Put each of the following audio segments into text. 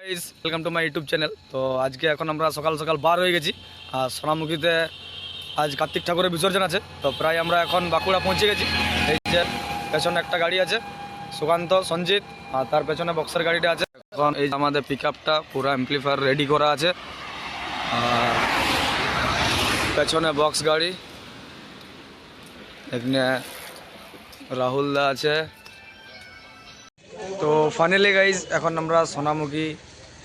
Welcome to my YouTube channel. তো আজকে এখন আমরা সকাল সকাল বার হয়ে গেছি আর সোনামুখীতে আজ কার্তিক ঠাকুরের বিসর্জন আছে। তো প্রায় আমরা এখন বাঁকুড়া পৌঁছে গেছি। এই যে পেছনে একটা গাড়ি আছে সুকান্ত সঞ্জিত, আর তার পেছনে বক্সের গাড়িটা আছে। এখন এই আমাদের পিক আপটা পুরো অ্যাম্পলিফায়ার রেডি করা আছে, আর পেছনে বক্স গাড়ি, এখানে রাহুল দা আছে। তো ফাইনালি গাইজ এখন আমরা সোনামুখী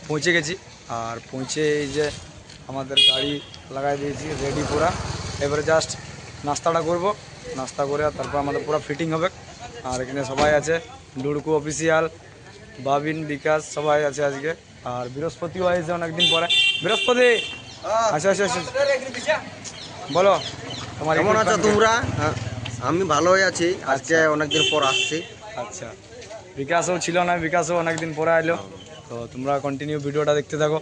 পৌঁছে গেছি, আর পৌঁছে এই যে আমাদের গাড়ি লাগাই দিয়েছি রেডি পুরা। এবারে জাস্ট নাস্তাটা করব, নাস্তা করে তারপর আমাদের পুরো ফিটিং হবে। আর এখানে সবাই আছে, লুড়কু অফিসিয়াল, বাবিন, বিকাশ সবাই আছে আজকে। আর বৃহস্পতিও আছে অনেকদিন পরে। বৃহস্পতি আচ্ছা আচ্ছা আচ্ছা, বলো তোমার কেমন আছো তোমরা? আমি ভালোই আছি, আজকে অনেকদিন পর আসছি। আচ্ছা, বিকাশও ছিল না, বিকাশও অনেকদিন পরে এলো। তো তোমরা কন্টিনিউ ভিডিওটা দেখতে থাকো।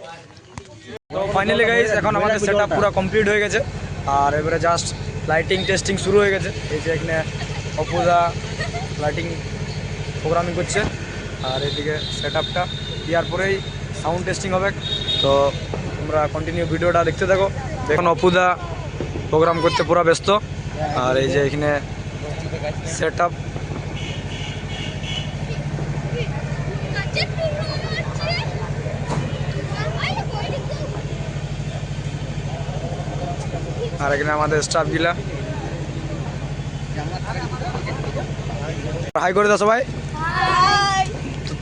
তো ফাইনালি গাইজ এখন আমাদের সেটআপ পুরো কমপ্লিট হয়ে গেছে, আর এবারে জাস্ট লাইটিং টেস্টিং শুরু হয়ে গেছে। এই যে এখানে অপুদা লাইটিং প্রোগ্রামিং করছে, আর এদিকে সেটআপটা দেওয়ার পরেই সাউন্ড টেস্টিং হবে। তো তোমরা কন্টিনিউ ভিডিওটা দেখতে থাকো। দেখুন অপুদা প্রোগ্রাম করতে পুরো ব্যস্ত, আর এই যে এখানে সেটআপ। আর এখানে আমাদের স্টাফগুলা হাই করে দাও সবাই।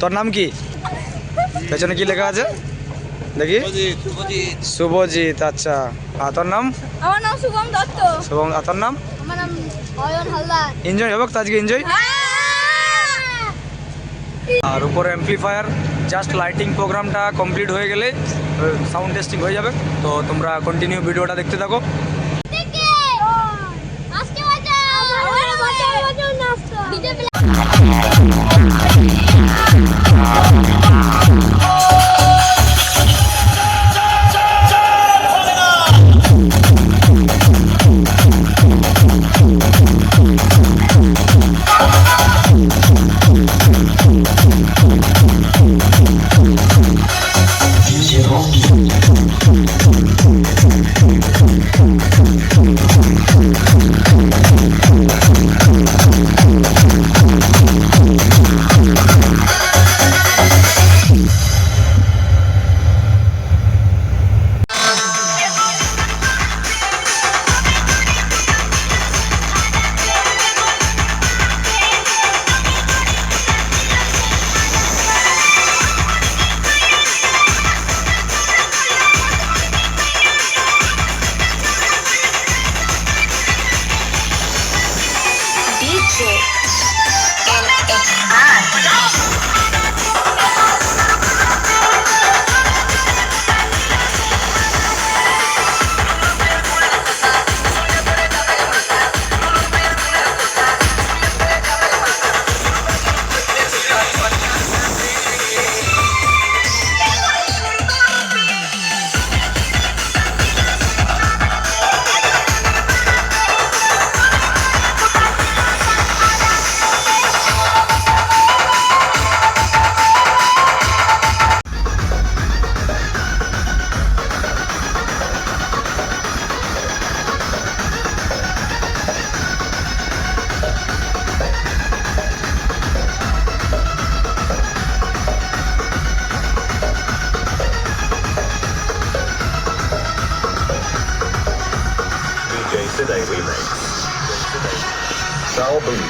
তোর নাম কি? পেছনে কি লেখা আছে দেখি? শুভজিৎ। আচ্ছা, আর তোর নাম? আমার নাম শুভম দত্ত। শুভম। আর তোর নাম? আমার নাম অয়ন হালদার। এনজয় হবে তো আজকে? এনজয়। আর উপরে অ্যাম্পলিফায়ার জাস্ট লাইটিং প্রোগ্রামটা কমপ্লিট হয়ে গেলে সাউন্ড টেস্টিং হয়ে যাবে। তো তোমরা কন্টিনিউ ভিডিওটা দেখতে থাকো। Today Remix. Sal Booty